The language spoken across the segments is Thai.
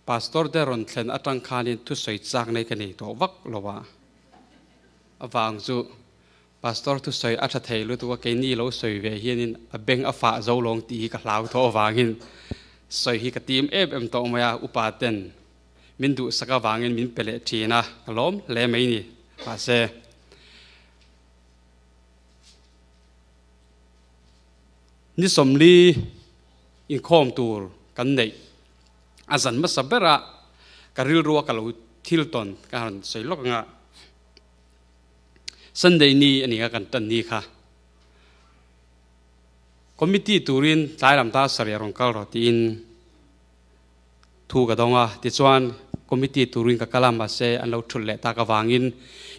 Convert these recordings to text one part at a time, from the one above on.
pastor de ron thlen atang khanin thu soi chak nei ka ni to vak lowa awang chu pastor thu soi atha theilu tu ke ni lo soi ve hianin a beng a fa zo long ti ka hlau tho awangin soi hi ka tim em to maya upaten min du saka wangin min pele thina kalom le mai ni pa se ni somli in khom tur kan nei azan ma sabera karil ruwa kalau thilton kan sei lok nga Sunday ni ani ka kan tan ni kha committee turin tlai lam ta sari rong kal ro tin thu ka donga ti chuan committee turin ka kalama se an lo thul le ta ka wangin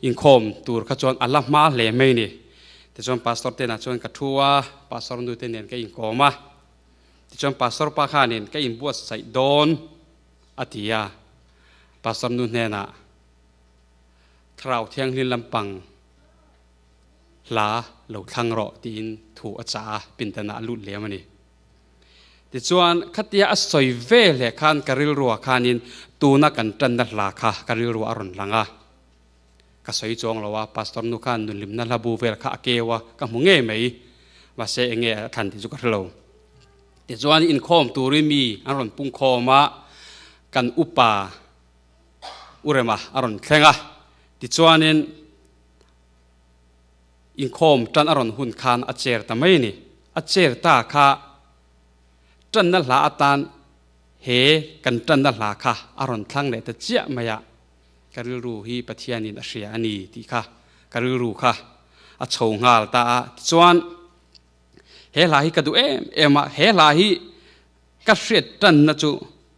in khom tur kha chuan alam ma le mai ni ti chuan pastor te na chuan ka thuwa pastor nu te nen ka in koma ti chuan pastor pa khanin ka in buat sai don atia pastor nu ne na thrau thiang lin lampang la lo thang ro tin thu acha pintana lut le mani ti chuan khatia a soi ve le khan karil ruwa khanin tuna kan tan na la kha karil ruwa ron langa ka soi chong lawa pastor nu khan nun lim na labu vel kha akewa ka munge mai wa se enge than ti chu ka lo ti chuan in khom turi mi aron pung khoma kan upa urema aron thlenga ti chuanin in khom tan aron hun khan a cher ta mai ni a cher ta kha tan na la atan he kan tan na la kha aron thlang le ta chia maya karil ru hi pathianin a hria ani ti kha karil ru kha a chhongal ta chuan he la hi ka du ema he la hi ka hret tan na chu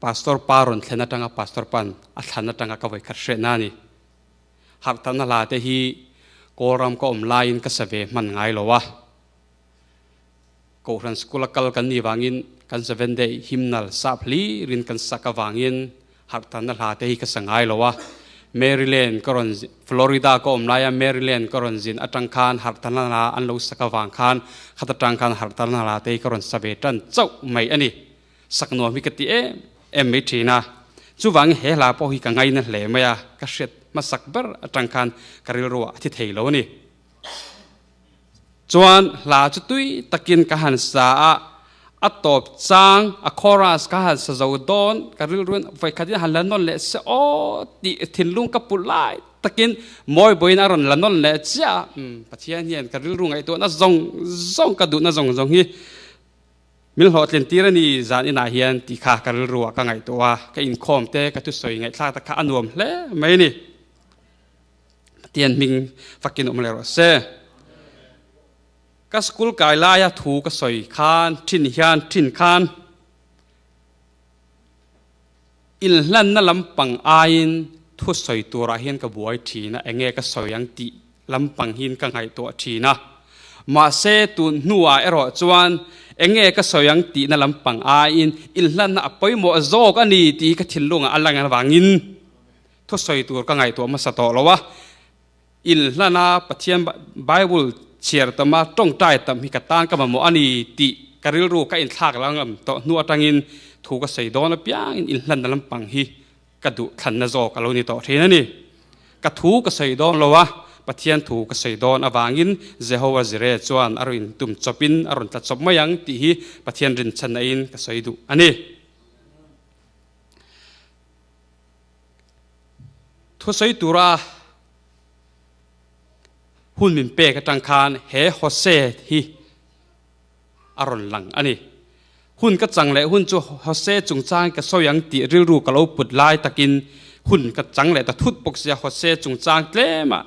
pastor paron thlena tanga pastor pan a thana tanga ka vai kha hre na ni har tan na la te hi koram ko online ka save man ngai lowa ko ran school kal kan ni wangin kan 7 day hymnal sapli rin kan saka wangin har tan na la te hi ka sangai lowa Maryland koron Florida ko omlaya Maryland koron zin atang khan har tan na an lo saka wang khan khatatang khan har tan na la te koron save tan chau mai ani sakno mi ka ti em mi thina chu wang he la po hi ka ngai na hle maya ka hret masak ber atang khan karil ruwa thi thei lo ni chuan la chu tui takin ka han sa a top chang a chorus ka han sa zo don karil ruan vai khadia han lanon le se o ti thinlung ka pulai takin moi boina ron lanon le cha pathian hian karil ru ngai to na zong ka du na zong hi mil hot len tirani zan ina hian ti kha karil ruwa ka ngai to wa ka in khom te ka tu soi ngai thla ta kha anuam hle mai ni tian ming fakin omlero se ka school kai la ya thu ka soi khan thin hian thin khan il hlan na lampang ain thu soi tura hian ka buai thina enge ka soyang ti lampang hin ka ngai to thina ma se tu nuwa ero chuan enge ka soyang ti na lampang ain il hlan na apoi mo azok ani ti ka thilunga alang wangin thu soi tur ka ngai to ma sa to lowa il lana pathian bible chiar tama tong tai tam hi ka tan ka mo ani ti karil ru ka in thak langam to nu atangin thu ka sei don piang in il hlan lam pang hi ka du than na zo ka lo ni to thena ni ka thu ka sei don lowa pathian thu ka sei don awangin jehovah jire chuan arin tum chopin aron ta chop mayang ti hi pathian rin chan in ka sei du ani thu sei tura hun min pe ka tang khan he hose hi aron lang ani hun ka chang le hun chu hose chung chang ka soyang ti ril ru ka lo put lai takin hun ka chang le ta thut pok sia hose chung chang tlema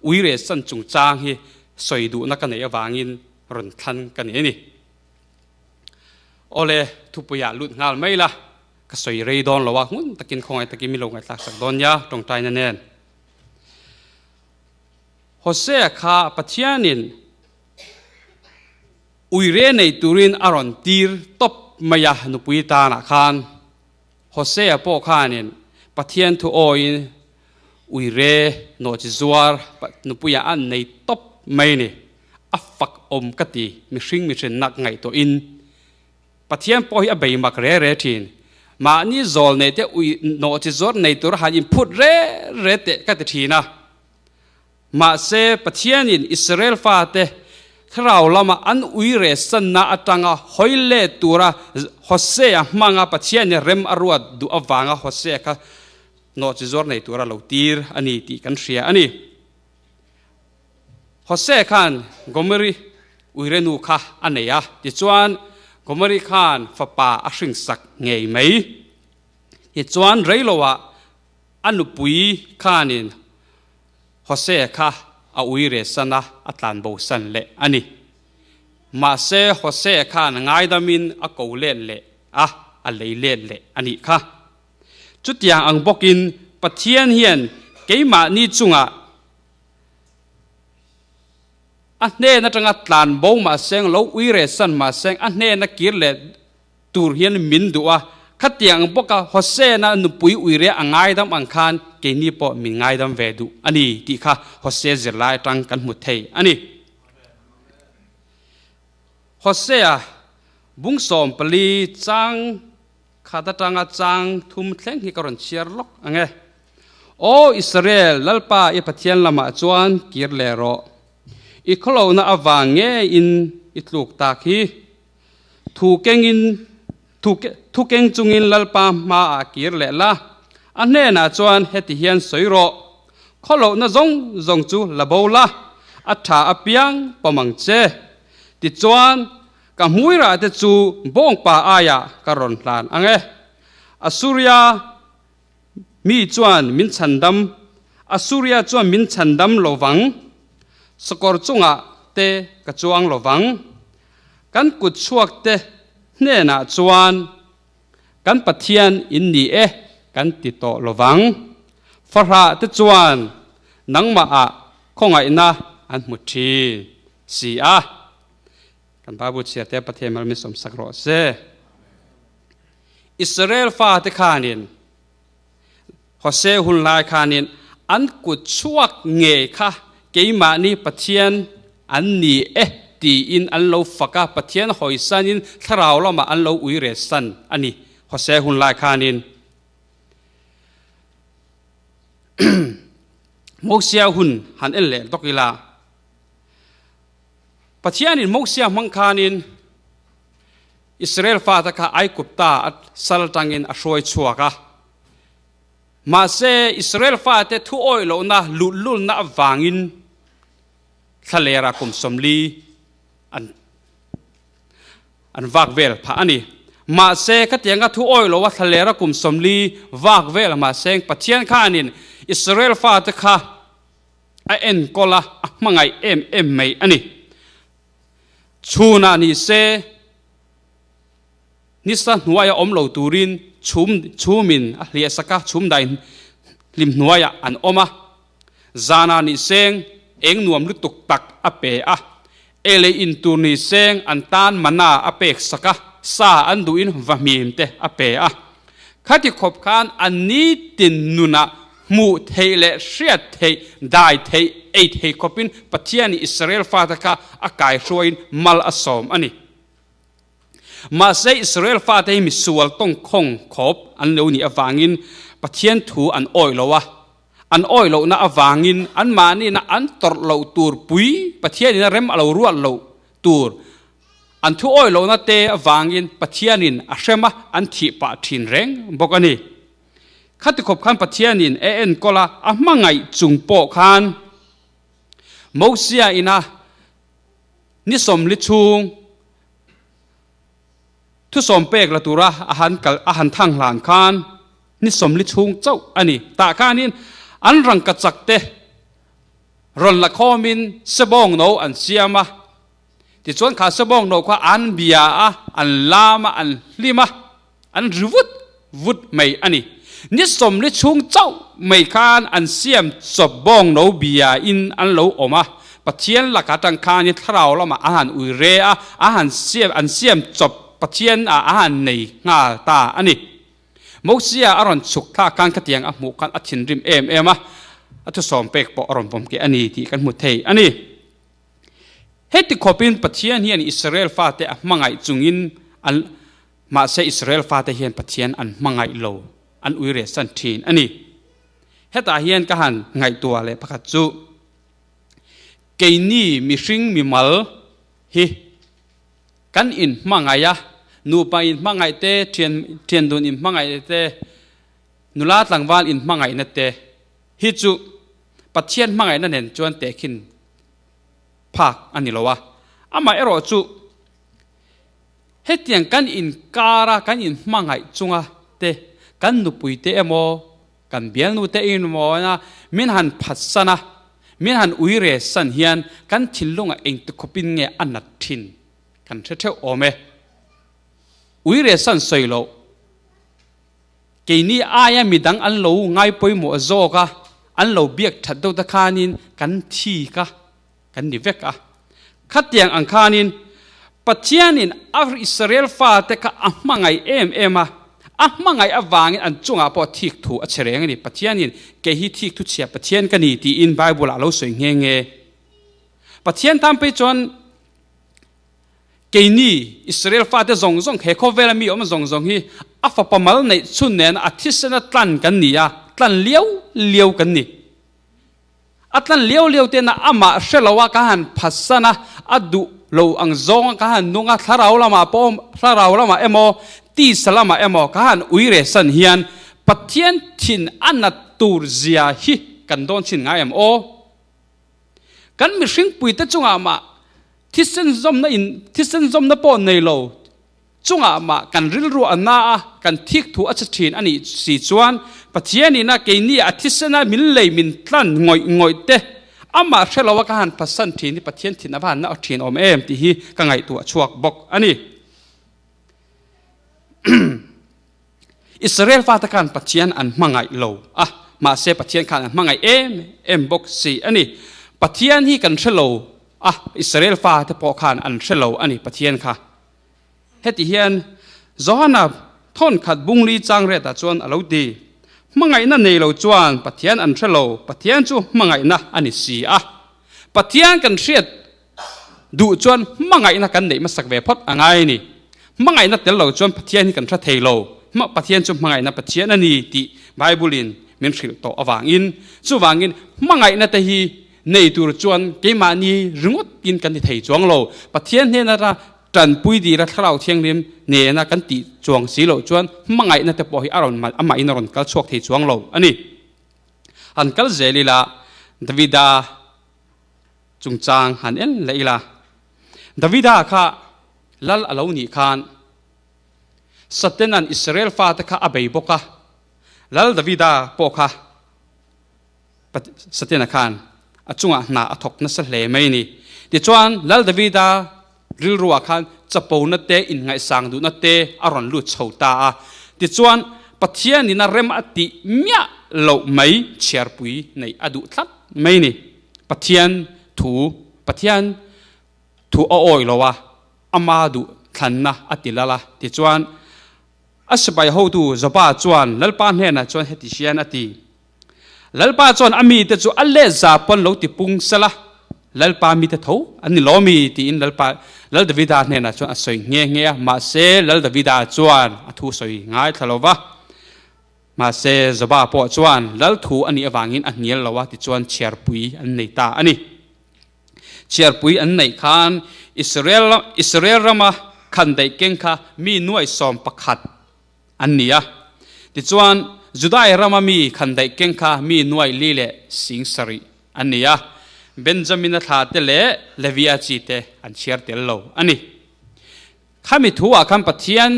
uire san chung chang hi soidu na ka nei awangin ron than ka ni ole thupuya lut ngal mai la ka soi rei don lowa hun takin khongai takin mi lo ngai tlak sak don ya tong tai na nen Hosea kha pathianin uire nei turin aron tir top maya nupui ta na khan Hosea po khanin pathian thu oin uire no chi zuar nupuya an nei top mai ni afak om kati mi hring mi chen nak ngai to in pathian po hi abei mak re re thin มานี่โจลเนี่ยเตอุยโนจิจอร์ในตัวหันอินพุทเร่เตะกันทีนะมาเซปะเทียนินอิสราเอลฟาเตถ้าเราละมาอันอุยเรสันนาอัตังะหอยเล่ตัวระฮอสเซียมังะปะเทียนเรมอรวดดูอวางะฮอสเซียค่ะโนจิจอร์ในตัวระเหลาตีร์อันนี้ตีกันเสียอันนี้ฮอสเซียขันกมรีอุยเรนูค่ะอันนี้อ่ะที่จวนกมรีขันฟ้าป่าอชิงสักไงไหมที่จวนเรโลวะอันนุปุยขันินฮอสเซียค่ะอาอุยเรสันนะอัตลันโบสันเละอันนี้มาเซฮอสเซียค่ะง่ายดามินอกูเล่นเละอะไรเล่นเละอันนี้ค่ะจุดอย่างอังบอกินปะเทียนเฮียนเกี่ยมานี่จุงอันเน่นัจังอัตลันโบมาเซงเราอุยเรสันมาเซงอันเน่นักกิรเละตูเฮียนมินดัวขัดอย่างบอกกับฮอสเซียนะนุปุยอุยเรง่ายดามอังคารเกี่ยนี่ปอมิง่ายดามเวดูอันนี้ที่ค่ะฮอสเซียเจริญตั้งกันหมดเทอันนี้ฮอสเซียบุ้งสอมปลีจังข้าตาจังจังทุ่มเทงที่กรณเชียร์ล็อกอันเงี้ยโออิสราเอลลัลปาเอปะเทียนละมาจวนกิรเลโรอีกคนน่ะอวางเงอินอิตลูกตาคีถูกเก่งอินทุกเก่งจุงอินลัลปามาอากิรเลละอันเน่น่ะจวนเฮติเฮียนสวยโรคนเราน่ะจงจูละโบละอัฐาอเปียงปมังเจติจวนกับมุยระเตจูบงป่าอายะกรอนลานอังเออสุริยามีจวนมินชันดัมอสุริยาจวนมินชันดัมโลวังสกอร์จงะเตกจวงโลวังกันกุดชวกเตเนน่ะจวนกันปะเทียนอินนี่กันติโตโลวังฟาระเตจวนนังมาอะคงไงนะอันมุทีสีอะกันบาบุเชียเตปะเทมันมิสมสักรอเซอิสราเอลฟาเตคานินฮอเซหุนลายคานินอันกุดชวกเงยค่ะเกี่ยมานี่ปะเทียนอันนี้ตีอินอันเราฟักปะเทียนหอยสันินถ้าเราละมาอันเราอุยเรสันอันนี้ฮอเซหุนลายคานินโมเสียหุนหันเอลเล่ตกิลาปะเทียนินโมเสียมังคานินอิสราเอลฟาตะกะไอกุปตาอัดสัลตังอินอช่วยชัวกะมาเซอิสราเอลฟาเตทุโอยโลนะลุลนะวางอินทะเลราคุมสมลีอันวากเวลพะอันนี้มาเซก็เตียงก็ทุโอยโลว่าทะเลราคุมสมลีวากเวลมาเซงปะเทียนข้านินอิสราเอลฟาตะกะไอเอ็นกอละมังไงเอ็มไม่อันนี้ชูนานิเซนิสต์หน่วยอมเหลาตูรินชุมินเลียสกัชุมได้ลิมหน่วยอันอมะจานานิเซงเอ็งนวมลุตุกตักอเปะเอเลอินตูนิเซงอันตานมานาอเปกสกัซาอันดูอินวามีมเตอเปะข้าที่ขบคานอันนี้ตินนุนะมูเทเลเชียเทได้เทเทขบินปะเทียนอิสราเอลฟาตะกะอากายช่วยมัลอสอมอันนี้มาเซอิสราเอลฟาเตมิสวลต้องคงขบอันเลวนี่อวางินปะเทียนถูอันอ้อยโลวะอันอ้อยโลนะอวางินอันมานี่นะอันตรโลตูร์ปุยปะเทียนนี่นะเร็มอลรัวโลตูร์อันทุอ้อยโลนะเตอวางินปะเทียนินอาเชมะอันที่ปะทินเร่งบอกอันนี้ข้าที่ขบขันปะเทียนินเอ็นก็ละอ่ะมังไงจุงโปขันโมเสียอินะนิสมลิชุงทุสมเปกละตุระอาหารทางหลานขันนิสมลิชุงเจ้าอันนี้ตาขานินอันรังกัจจเตรอนละข้อมินเสบองโนอันเสียมาที่ส่วนขาเสบองโนก็อันเบียอันลามาอันลิมาอันรุดไม่อันนี้นิสมลิชุงเจ้าไม่คานอันเสียมจบบองโนเบียอินอันโลออกมาปะเทียนละกาตังคานี่ถ้าเราละมาอาหารอุยเรอาหารเสียมอันเสียมจบปะเทียนอาหารในงาตาอันนี้มุกเสียอรอนสุกท่าการขัดยังหมู่กันอัดฉินริมเอ็มอัตุสอมเปกปออรอนผมเกอันนี้ที่กันหมดเทอันนี้เฮติขบินปะเทียนเฮียนอิสราเอลฟาเตะมังไงจุงอินอัน มาเซอิสราเอลฟาเตเฮียนปะเทียนอันมังไงโลอันอุยเรสันทีนอันนี้เฮตาเฮียนก็หันไงตัวเลยพระคัจจุเกนี่มีชิงมีมัลฮิกันอินมังไงยะนูไปอินมังไงเตเทียนดุนอินมังไงเตนุลาตังวาลอินมังไงนั่นเตฮิจุปะเทียนมังไงนั่นเห็นจวนเตขินภาคอันนี้ละวะอามาเอรอจุเฮตียงกันอินการะกันอินมังไงจุงะเตกันนุปุยเตเอโมกันเบียนนุเตอินโมนะมินหันพัสนะมินหันอุยเรสันเฮียนกันทิลลงเองตุคบินเงอันนัดทินกันเทโอเมอุยเรสันสวยโลเกนี่อายมีดังอันโลง่ายปอยหมอโจกะอันโลเบียกทัดดูตะคานินกันทีกะกันดิเวกะขัดเตียงอังคานินปัจจัยนินอัฟอิสราเอลฟาเตกะอัมังไงเอ็มอะมังไงอวางินอันจงอาปอทิกถูอัจฉริยะนี่ปัจจัยนินเกหิทิกทุเชียปัจจัยกันนี่ที่อินไบเบิลเราสวยเงปัจจัยตามไปจนเกนี่อิสราเอลฟาเตจงเฮโคเวลมีอมจงฮีอัฟปะมัลในชุนเนนอาทิสนัดตันกันนี่อะตันเลี้ยวกันนี่อัตลันเลี้ยวเตนะอามาเชลวะกันพัสนะอดุโลอังจงกันนุงะทาราวละมาปอมทาราวละมาเอโมตีสลามาเอโมกันอุยเรสันเฮียนปัจเจียนทินอันนัตตูร์เซียฮิกันโดนชินไงเอ็มโอกันมีสิ่งปุยเตจงอามาที่เส้นจมนะอินที่เส้นจมนะปอนในโลจงอามากันริลรัวอันน่ากันทิกถูอัจฉริยะอันนี้สีจวนปัจจัยนี้นะเกนี่อาทิตย์นั้นมินเลยมินตันงอยเตะอามาเชลวะกันพัฒนทีนี่ปัจจัยที่นับหันนะทีนอมที่ฮีกังไงตัวชวกบอกอันนี้อิสราเอลฟาตะกันปัจจัยอันมังไงโลมาเสปัจจัยกันมังไงบอกสีอันนี้ปัจจัยนี้กันเชลอิสราเอลฟาตะปอกันอันเชลอันนี้ปัจจัยค่ะเฮติเฮียนจอนับทนขัดบุงลีจังเรตาจวนอลาวดีมังไงนั่นในเราจวนปัทยานอันเชลปัทยานจูมังไงนะอันนี้สีปัทยานกันเสียดดูจวนมังไงนะกันไหนมาสักเวพอดอะไรนี่มังไงนะเดี๋ยวเราจวนปัทยานนี่กันชัดเทโลมาปัทยานจูมังไงนะปัทยานนี่ที่ไบเบิลินมีสิ่งต่อวางอินจูวางอินมังไงนะแต่ฮีในตัวจวนเกมานีรึงดกินกันที่ไทยจวงโลปัทยานเนี่ยนะจันปุยดีรักเราเที่ยงริมเนี่ยนะกันตีจวงสีโลจวนมังไงนั่นแต่พอให้อารมณ์มันอามาอินอรอนกัลชวกที่จวงโลอันนี้อันกัลเจลีละดาวิดาจุงจางหันเอ็นเลยละดาวิดาค่ะลัลอลาวนีคานสัตย์นันอิสราเอลฟาตะค่ะอเบย์บกะลัลดาวิดาปกะสัตย์นักคานอจุงอ่ะนาอทกนัสเลไม่นี่ที่จวนลัลดาวิดาริลรัวคันจะปูนัดเตอินไงสังดูนัดเตอรอนลุดชาวตาติจวนปัทยานินาเรมอติเมียเหล่าไม่เชียร์ปุยในอดุทัดไม่นี่ปัทยานปัทยานถูอ้อยละวะอามาดูขันนะอติละละติจวนอัศบายหูดูจะป้าจวนลัลปานเฮนะจวนเฮติเชียนอติลัลปาจวนอามีแต่จวนอัลเลซาปนเหล่าติปุงสละลัลปามีแต่ทูอันนี้ล้อมีที่อินลัลดาวิดาเนี่ยนะจวนสวยเงี้ยมาเซลัลดาวิดาจวนทูสวยง่ายทะเลวะมาเซจะบ้าปอจวนลัลทูอันนี้วางอินอันนี้ละวะที่จวนเชียร์ปุยอันนี้ตาอันนี้เชียร์ปุยอันนี้ขันอิสราเอลรามาขันได้เก่งค่ะมีหน่วยสอมประคัดอันนี้ที่จวนจุดายรามามีขันได้เก่งค่ะมีหน่วยลีเล่สิงสรีอันนี้เบนจามินทาเตเลเลวิอาจิเตอันเชียร์เตลโลอันนี้ข้ามีทัวร์คำปฏิญาณ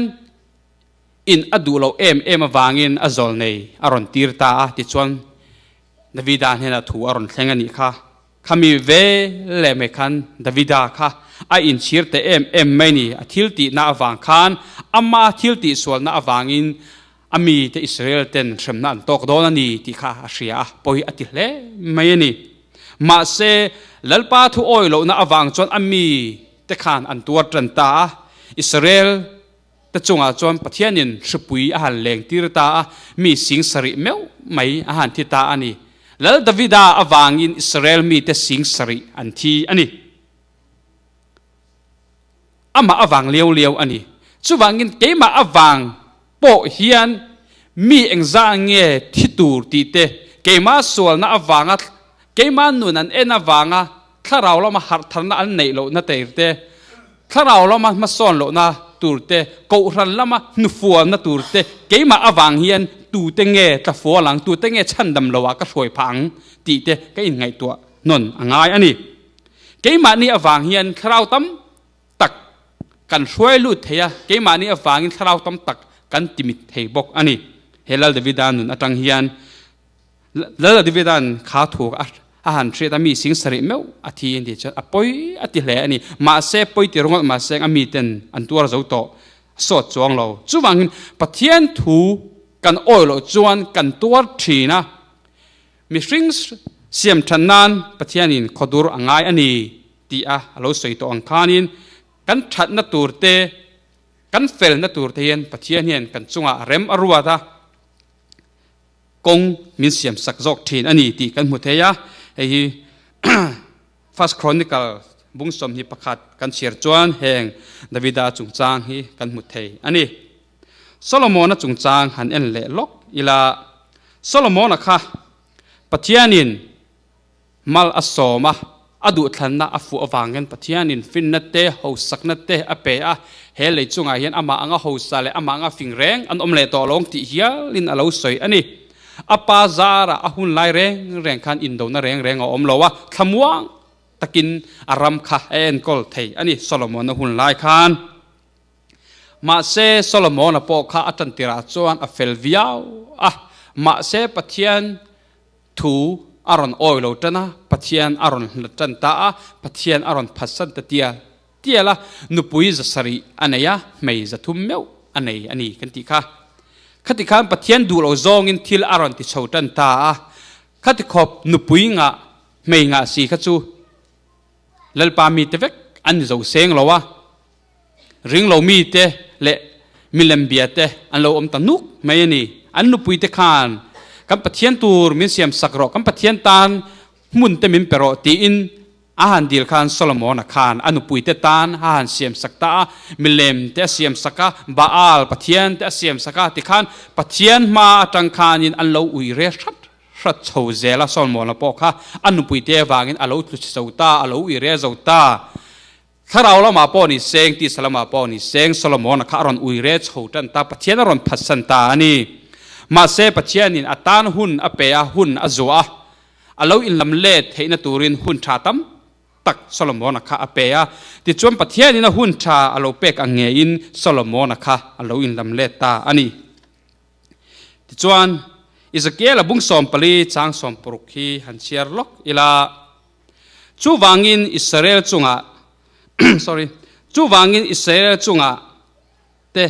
อินอดูโลเอ็มวางอินอจอลเนยอารอนตีร์ตาติจวนดาวิดาเนี่ยนะทัวอารอนเทงันนี่ค่ะข้ามีเวเลเมคันดาวิดาค่ะไออินเชียร์เตเอ็มไม่นี่ทิลตีน่าวางคันอามาทิลตีส่วนน่าวางอินอามีเตอิสราเอลเต็นเชมนันตกโดนนี่ที่ข้าอาเซียปอยอติเลไม่นี่มาเซลัลปาทุโอยโลน่าวางจวนอามีเตขานอันตัวจันตาอิสราเอลแต่จงอาจวนปัทยานินสปุยอาหารแรงตีรตามีสิงสริเมวไม่อาหารที่ตาอันนี้แล้วดาวิดาอวางอินอิสราเอลมีแต่สิงสริอันที่อันนี้อามาอวางเลี้ยวอันนี้ chu wangin keima awang po hian mi engza nge thitur ti te keima sual na awanga keima nun an en awanga tharau lama har tharna an nei lo na teirte tharau lama mason lo na turte ko ran lama nufual na turte keima awang hian tu te nge ta fo lang tu te nge chandam lowa ka hroi phang ti te ka in ngai tua non angai ani keima ni awang hian tharau tam tak kan hroi lu theya keima ni awang in tharau tam tak kan timit thei bok ani helal davidan nun atang hian lal davidan kha thuk a han thre ta mi sing sari meu athi indi cha apoi ati hle ani ma se poi ti rongol ma seng ami ten an tuar zo to so chuang lo chuwang pathian thu kan oilo chuan kan tuar thina mi rings siam thanan pathianin khodur angai ani ti a alo soi to ang khanin kan that na turte kan fel na turte hian pathian hian kan chunga rem arua ta kong min siam sak jok thin ani ti kan mu theya hi First Chronicle bung som hi pakhat kan share chuan heng Davida chungchang hi kan mu thei ani Solomon chungchang han en le lok ila Solomon kha pathianin mal asoma adu thanna afu awangen pathianin finna te ho sakna te ape a he le chunga hian ama anga ho sale ama anga fingreng an omle to long ti hialin alo soi ani apa zara ahun lai reng khan indo na reng om lowa thamwang takin aram kha en kol thei ani Solomon hun lai khan ma se Solomon po kha atan tira chuan a fel viau ma se pathian thu aron oilo tana pathian aron latan ta pathian aron phasan ta tiala nupui zasari anaya mei zathum meu anei ani kan ti kha khati khan pathian du lo zong in thil aron ti chhotan ta khati khop nupui nga mei nga si khachu lalpa mi te vek an zo seng lowa ring lo mi te le milam bia te an lo om tanuk mai ani an nupui te khan kan pathian tur min siam sakro kan pathian tan mun te min pero ti in ahan dil khan Solomon khan anu puite tan ahan siam sakta milem te siam saka baal pathian te siam saka ti khan pathian ma tang khan in an lo ui re shat chho zela Solomon po kha anu puite wangin alo tlu chauta alo ui re zauta tharau lama po ni seng ti salama po ni seng Solomon kha ron ui re chhotan ta pathian ron phasan ta ani ma se pathianin atan hun apea hun azua alo in lam le theina turin hun thatam tak Solomon kha apea ti chom pathianin a hun tha alo pek ange in Solomon kha alo in lam le ta ani ti chuan Ezekiel bung som pali chang som purukhi han chiar lok ila chu wangin Israel chunga chu wangin Israel chunga te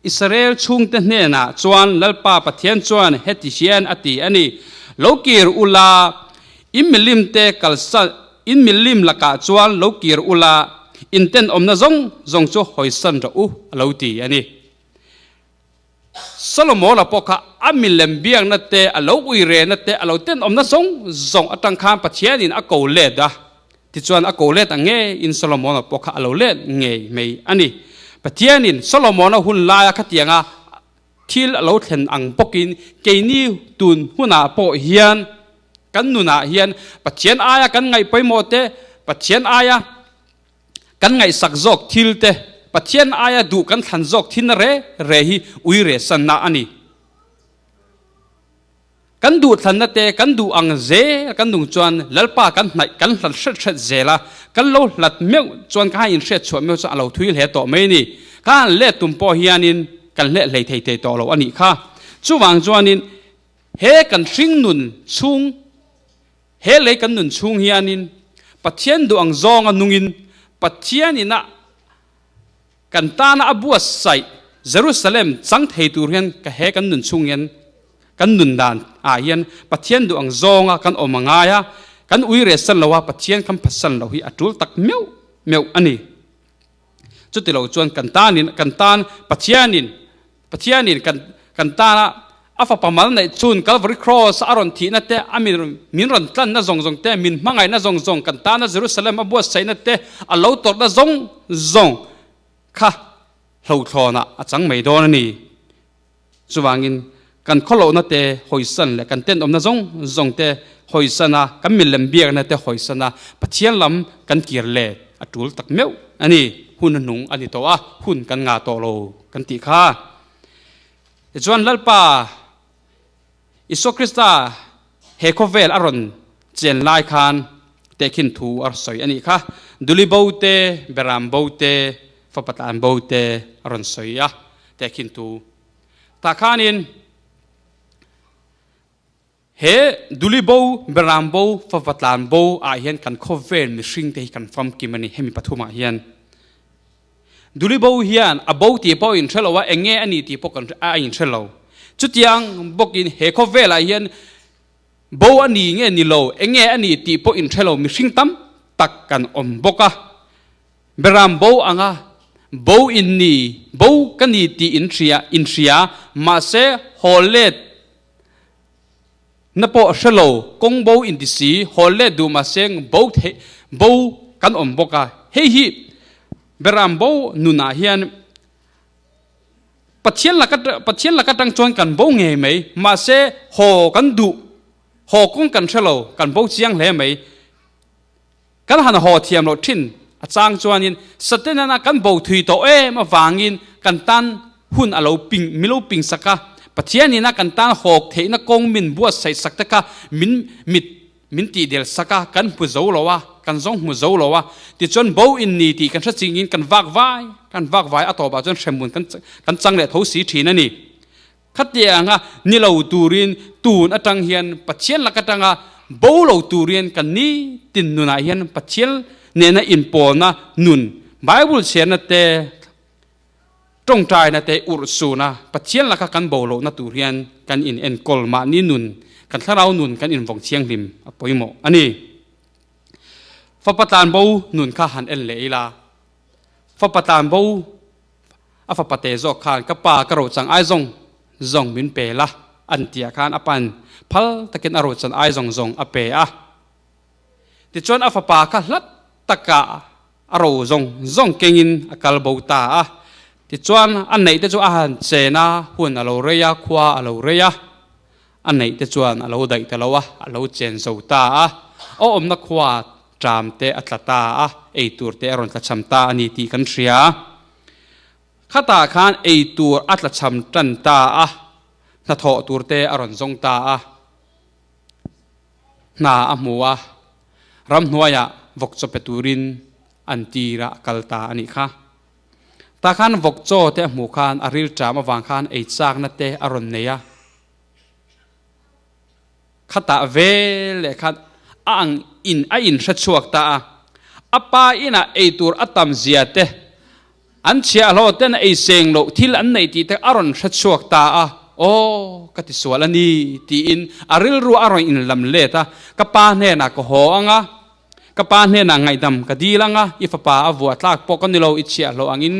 Israel chung te hne na chuan lalpa pathian chuan heti hian ati ani lokir ula imilim te kalsa in milim laka chuan lokir ula inten omna zong chu hoisan ra u aloti ani Solomon la poka amilem biang na te alo uire na te alo ten omna zong atang khan pathian in ako le da ti chuan ako le ta nge in Solomon la poka alo le nge mei ani pathianin Solomon hun laya khatianga thil alo thlen ang pokin keini tun huna po hian kan nuna hian pathian aya kan ngai poimo te pathian aya kan ngai sakjok thil te pathian aya du kan than jok thin re hi ui re sanna ani kan du than na te kan du ang ze kan dung chuan lalpa kan nai kan hlan hret zela kan lo hlat meu chuan ka in hret chho meu cha lo thuil he to mai ni kan le tum po hianin kan le lei thei to lo ani kha chuwang chuanin he kan hring nun chung he le kan nun chung hianin pathian du ang zong anungin pathianina kan tana abua sai Jerusalem chang thei tur hian ka he kan nun chung hian kan nun dan hian pathian du ang zonga kan omangaya kan ui re san lowa pathian kan phasan lo hi atul tak meu ani chuti lo chuan kan tan pathianin kan tana afa pamal nei chun Calvary cross aron thi na te amin min ron tlan na zong te min mangai na zong kan tana Jerusalem abua sai na te alo tor na zong kha หลทอนะจังไม่โดนนี่สว่างอินกันขลุ่นเตะหอยสันและกันเต้นน่ะจงเตะหอยสันนะกันมิลเลมเบียกันเตะหอยสันนะปัจเจียนลำกันเกียร์เล่อจุลตักเมียวอันนี้หุ่นหนุ่งอันนี้ตัวหุ่นกันงาโตโลกันตีข้าจวนลัลปาอิสุคริสตาเฮโคเวลอรอนเจนไลคานเตคินทูอร์สอยอันนี้ค่ะดุลิบูเตเบรามบูเตฟปัตานบูเตอรอนสอยอะเตคินทูตาคานินเฮดุลิบูเบรามบูฟปัตานบูอาเฮียนกันโคเวลมิชิงเตกันฟัมกิมันนี่เฮมิปฐุมาเฮียนดุลิบูเฮียนอบูตีปออินเชลว่าเองเงอันนี้ตีปอกันอินเชลจุดยังบอกอินเฮโคเวลอาเฮียนบูอันนี้เงี้ยนี่โลเองเงี้ยอันนี้ตีพออินเทลมิชิงตั้มตักกันบกะเบรามบูอ่ะบูอินนี่บูกันนี่ตีอินเชียมาเซฮอลเลดนับพอเชโลกงบูอินดิซีฮอลเลดดูมาเซงบูกันบกะเฮ้ยเบรามบูนุนาเฮียนปัจเจียนละกัดตั้งจวนกันบูเงี้ยไหมมาเซฮอกันดูหอกงกันเชลกันบูเจียงเลยไหมกันหันหอเทียมรถทิ้นอาจารย์จวนยินสเตนันกันบูถุยโตมาวางยินกันตันหุ่นอารมณ์ปิงมิโลปิงสักกะปัจเจียนนี่นะกันตันหอกเทนักกงมินบัวใส่สักตะกะมินตีเดลสักกะกันผู้เจ้าหรอวะกันซงผู้เจ้าหรอวะที่จนบูอินนี่ที่กันชัดจริงยินกันวักไว้อัตบาจนเชมุนกันจังเลยทุสีทีนั่นนี่ขัดยังนี่เราตูรินตูนอัตังเฮียนปัจเจียนละกัตังบูเราตูรินกันนี่ตินนุนเฮียนปัจเจียนเนี่ยนะอินปอนะนุนไบเบิลเชียนนะเตตรงใจนะเตอุรสูนะปัจเจียนละกันบูเรานะตูเรียนกันอินเอ็นกอลมานี่นุนกันถ้าเรานุนกันอินวงเชียงริมอปอยโมอันนี้ฟัปตานบูนุนข้าหันเอ็นเลลาฟัปตานบูฟัปเตโซคานกับปากระโดดจังไอซงมินเปล่าอันเตียคานอปันพัลตะกินอารมณ์จันไอซงอเปะที่ชวนอฟปาค่ะลัดตะกะอารมณ์ซงเก่งินอกาลบูตาที่ชวนอันไหนที่ชวนอาหารเจน่าหุ่นอโลเรียขวาอโลเรียอันไหนที่ชวนอโลได้แต่ละวะอโลเจนสูตานักขวาจามเตอัตตาไอตัวเตอรอนกัจฉมตาอันนี้ที่กันเสียข้าตาคานไอตัวอัตชัมจันตานาทอตัวเตอรอนซงตานาอมัวรำนัวยาวกจบเปตูรินอันตีระกัลตาอันนี้ค่ะตาคานวกโจเตหมูคานอริลจามวางคานไอจากนัตเตอรอนเนียข้าตาเวเลคันอังอินชัดชวกตาอปาอินะไอตัวอัตตัมเซียเตอันเชียโลเตนไอเซงโลที่อันไหนที่เตอรอนชัดชวกตากติสวลนี่ที่อินอาริลรูอารอนอินลำเลตากปาเนนักโหงกปาเนนังไงดำกดีลังอิฟปาอวัวตากปกันนิโลอิเชียโลอังอิน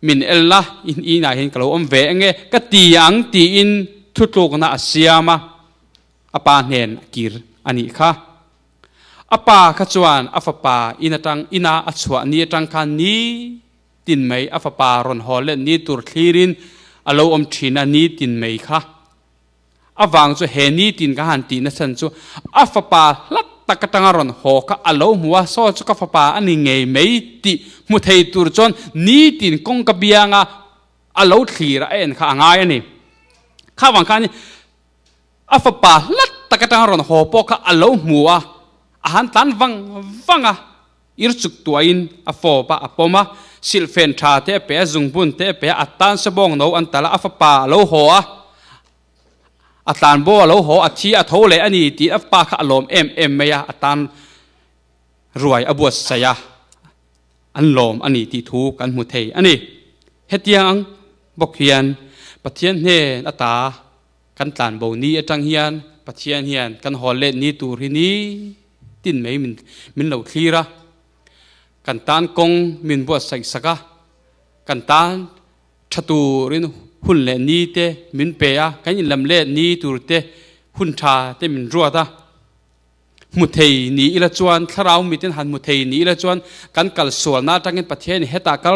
มินเอลละอินอาหินกโลเวงกตีอังตีอินทุตุกนาอาเซียมาอปาเนนกิรอันนี้ค่ะอปาขจวนอฟปาอินาตังอินาอัศวนีตังคันนี้ตินไม่อฟปารอนฮอลเลนี่ตุรคีรินอโลอมชินานี้ตินไม่ค่ะอวังจะเฮนี่ตินกันหันตินนั่นจูอฟปาลัดตะกตังรอนฮอค่ะอโลมัวโซจุกอฟปาอันนี้ไงไม่ติมุทัยตุรจนนี่ตินกงกบเบียงอโลทีระเอ็นค่ะง่ายนี่ข้าวังคันอฟปาลัดตะกตังรอนฮอปค่ะอโลมัวอาหารตันวังอิรจุกตัวอินอฟปาอปมาสิลเฟนชาเตเปะจุงบุนเตเปะอัตตันสบงโนอันตละอฟปาโลหัวอัตตันโบโลหัวอัชีอัทโหเลอันนี้ตีอฟปาขะลมเอ็มเมียอัตตันรวยอบวชสยาอันลมอันนี้ตีทูกันมุเทอันนี้เฮตียงบกเฮียนปะเทียนเนอัตตากันตันโบนี้จังเฮียนปะเทียนเฮียนกันฮอลเลนี้ตูรินี้ตินไม่มินเหลาคีระกันตานกงมินบัวใส่สักกันตานชัตูรินหุ่นเลนี้เตมินเปียกันยินลำเล่นี้ตูเตหุ่นชาเตมินรัวตา มุทัยนี้อิละจวนถ้าเรามีตินหันมุทัยนี้อิละจวนกันกัลส่วนน่าจังเงินประเทศเฮตากัล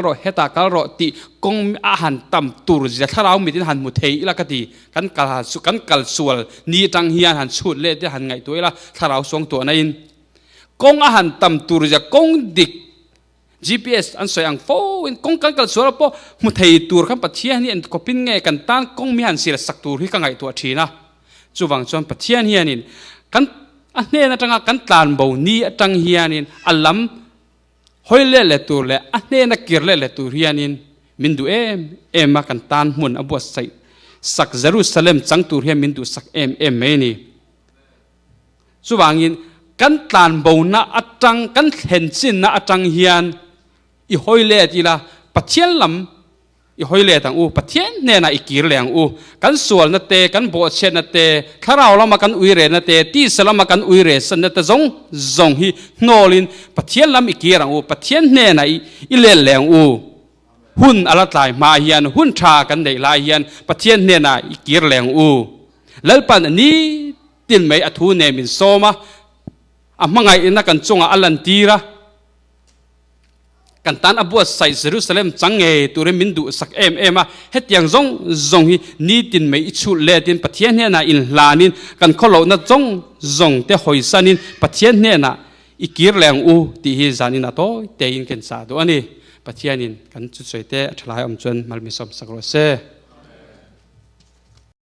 โรติกงอาหารต่ำตุรจะถ้าเรามีตินหันมุทัยอิละกติกันกัลส่วนนี้จังเฮียนหันชุดเล่ที่หันไงตัวอิละถ้าเราส่งตัวนั้นกงอาหารต่ำตุรจะกงดิก GPS อันสวยอังโฟอินกงกันกัลส่วนแล้วพอมุทัยตัวกันประเทศนี่อันก็เป็นไงกันตั้งกงมีหันสิละสักตัวที่กันไงตัวทีนะจูวังจวนประเทศเฮียนินกันอันนี้นะจังกันตานบ่นี้จังเฮียนินอัลลัมหอยเล่เล่ตัวเล่อันนี้นะกิรเล่เล่ตัวเฮียนินมินดูมากันตานมุนอบวสใส่สักเยรูซาเล็มจังตัวเฮียมินดูสักไม่นี่สุวางินกันตานบ่นะอัจังกันเห็นสินนะอัจังเฮียนอีหอยเล่ทีละปัจเจียนลำอีหอยเล่ต่างปัจเจียนเนี่ยนะอีกิรเลียงกันส่วนนั่นเตกันโบเชนนั่นเตถ้าเรามากันอุยเรนั่นเตที่สลามากันอุยเรสันนั่นเตจงฮีโนลินปัจเจียนลำอีกิรังปัจเจียนเนี่ยนะอีเล่เลียงหุ่นอะไรตายมาเฮียนหุ่นชากันได้ลายเฮียนปัจเจียนเนี่ยนะอีกิรเลียงแล้วปันนี้ตินไม่อทูเนมินโซมามังไงนักกันจงอัลลันตีระกันตานอบวชใส่เยรูซาเล็มจังเงตัวเรมินดูสักเอ็มเฮ็ดอย่างจงฮีนี่ตินไม่อิชุเลตินปะเทียนเนี่ยนะอินลานินกันขลุ่นนะจงเตหอยสันินปะเทียนเนี่ยนะอีกิรแรงที่ฮิจานินนะโตเตยินกันซาดูอันนี้ปะเทียนินกันจุดสวยเตะทลายอมจนมัลมิสมสักโรเซ